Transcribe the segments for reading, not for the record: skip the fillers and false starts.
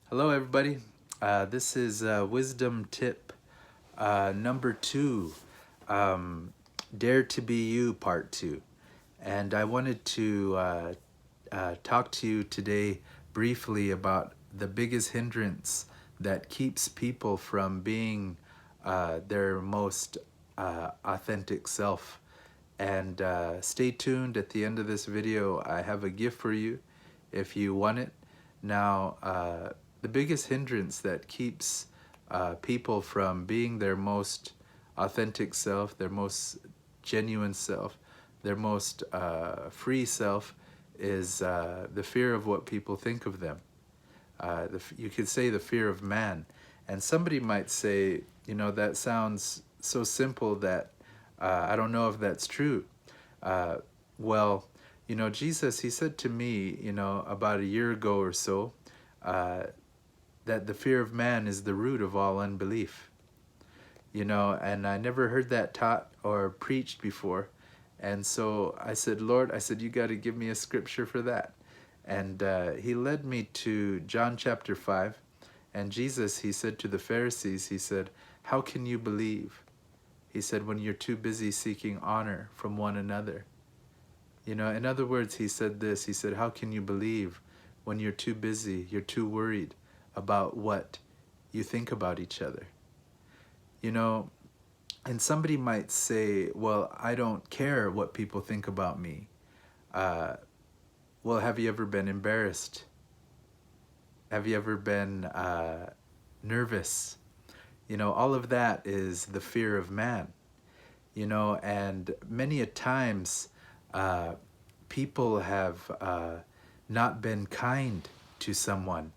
Hello, everybody. This is wisdom tip number 2, um, Dare to Be You, part 2. And I wanted to talk to you today briefly about the biggest hindrance that keeps people from being their most authentic self. And stay tuned. At the end of this video, I have a gift for you if you want it. Now, the biggest hindrance that keeps people from being their most authentic self, their most genuine self, their most free self is the fear of what people think of them. You could say the fear of man. And somebody might say, that sounds so simple that I don't know if that's true. Uh, well, Jesus, he said to me, about a year ago or so, uh, that the fear of man is the root of all unbelief. And I never heard that taught or preached before. And so I said, Lord, you got to give me a scripture for that. And he led me to John chapter 5. And Jesus, he said to the Pharisees, he said, how can you believe? He said, when you're too busy seeking honor from one another. In other words, he said this, he said, how can you believe when you're too busy, you're too worried about what you think about each other? And somebody might say, well, I don't care what people think about me. Well, have you ever been embarrassed? Have you ever been nervous? All of that is the fear of man. And many a times people have not been kind to someone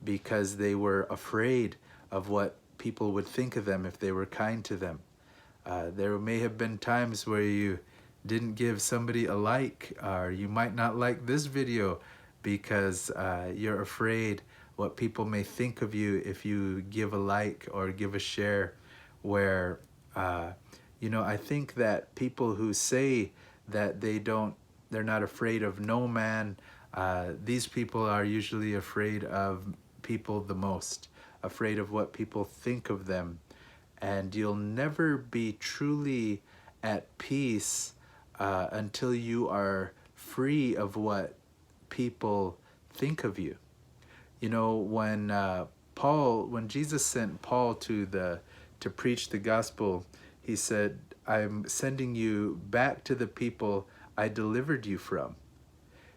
because they were afraid of what people would think of them if they were kind to them. There may have been times where you didn't give somebody a like, or you might not like this video because you're afraid what people may think of you if you give a like or give a share. Where I think that people who say that they're not afraid of no man, these people are usually afraid of people the most, afraid of what people think of them. And you'll never be truly at peace until you are free of what people think of you. When Jesus sent Paul to preach the gospel, he said, I'm sending you back to the people I delivered you from.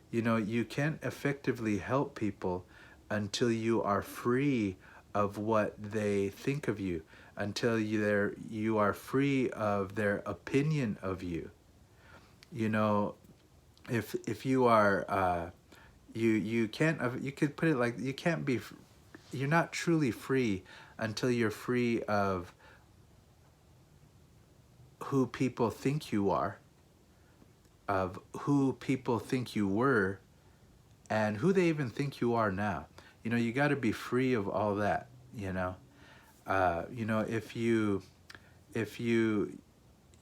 You can't effectively help people until you are free of what they think of you, until you are free of their opinion of you. If you are you can't, you could put it like, you're not truly free until you're free of who people think you are, of who people think you were, and who they even think you are now. You got to be free of all that. If you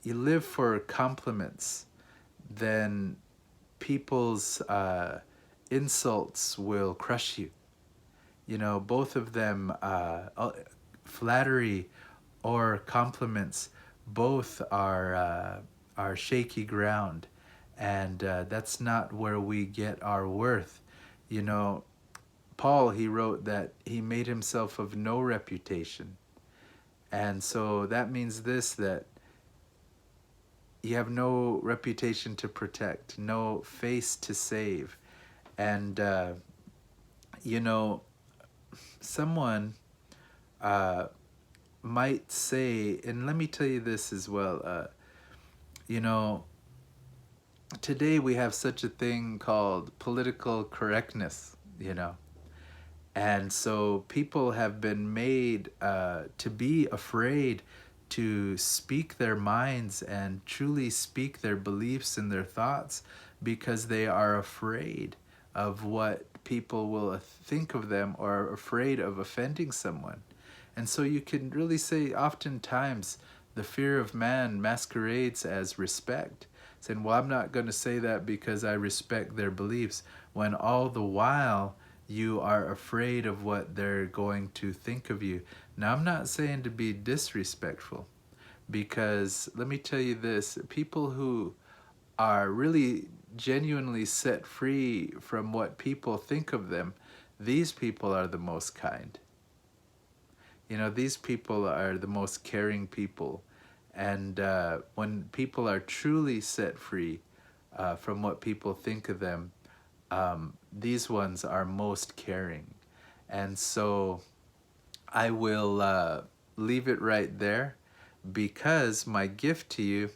live for compliments, then people's insults will crush you. Both of them, flattery or compliments, both are shaky ground, and that's not where we get our worth. Paul, he wrote that he made himself of no reputation. And so that means this, that you have no reputation to protect, no face to save. And, someone might say, and let me tell you this as well, today we have such a thing called political correctness, And so people have been made to be afraid to speak their minds and truly speak their beliefs and their thoughts because they are afraid of what people will think of them, or are afraid of offending someone. And so you can really say oftentimes the fear of man masquerades as respect. Saying, well, I'm not going to say that because I respect their beliefs, when all the while you are afraid of what they're going to think of you. Now, I'm not saying to be disrespectful, because let me tell you this, people who are really genuinely set free from what people think of them, these people are the most kind. You know, these people are the most caring people. And when people are truly set free from what people think of them, these ones are most caring. And so I will leave it right there, because my gift to you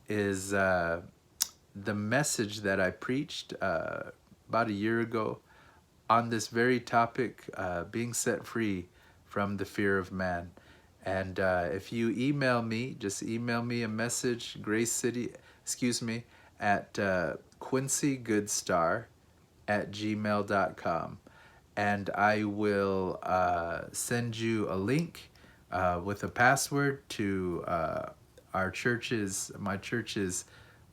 is the message that I preached about a year ago on this very topic, being set free from the fear of man. And if you email me, just email me a message, at QuincyGoodstar@gmail.com, and I will send you a link with a password to my church's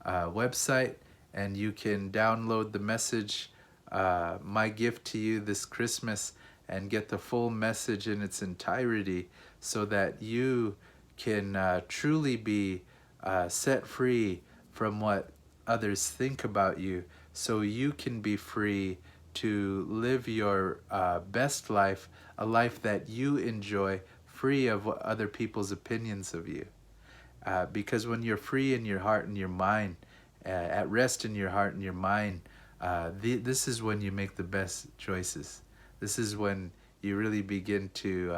website, and you can download the message, my gift to you this Christmas, and get the full message in its entirety, so that you can truly be set free from what others think about you, so you can be free to live your best life, a life that you enjoy, free of other people's opinions of you. Because when you're free in your heart and your mind, at rest in your heart and your mind, this is when you make the best choices. This is when you really begin to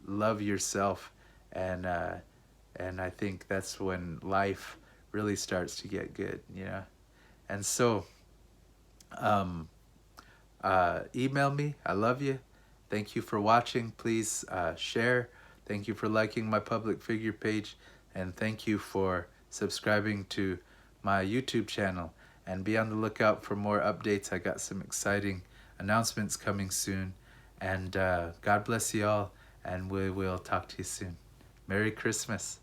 love yourself, and I think that's when life really starts to get good, you know. And so, email me. I love you. Thank you for watching. Please share. Thank you for liking my public figure page, and thank you for subscribing to my YouTube channel. And be on the lookout for more updates. I got some exciting announcements coming soon. And God bless you all, and we will talk to you soon. Merry Christmas.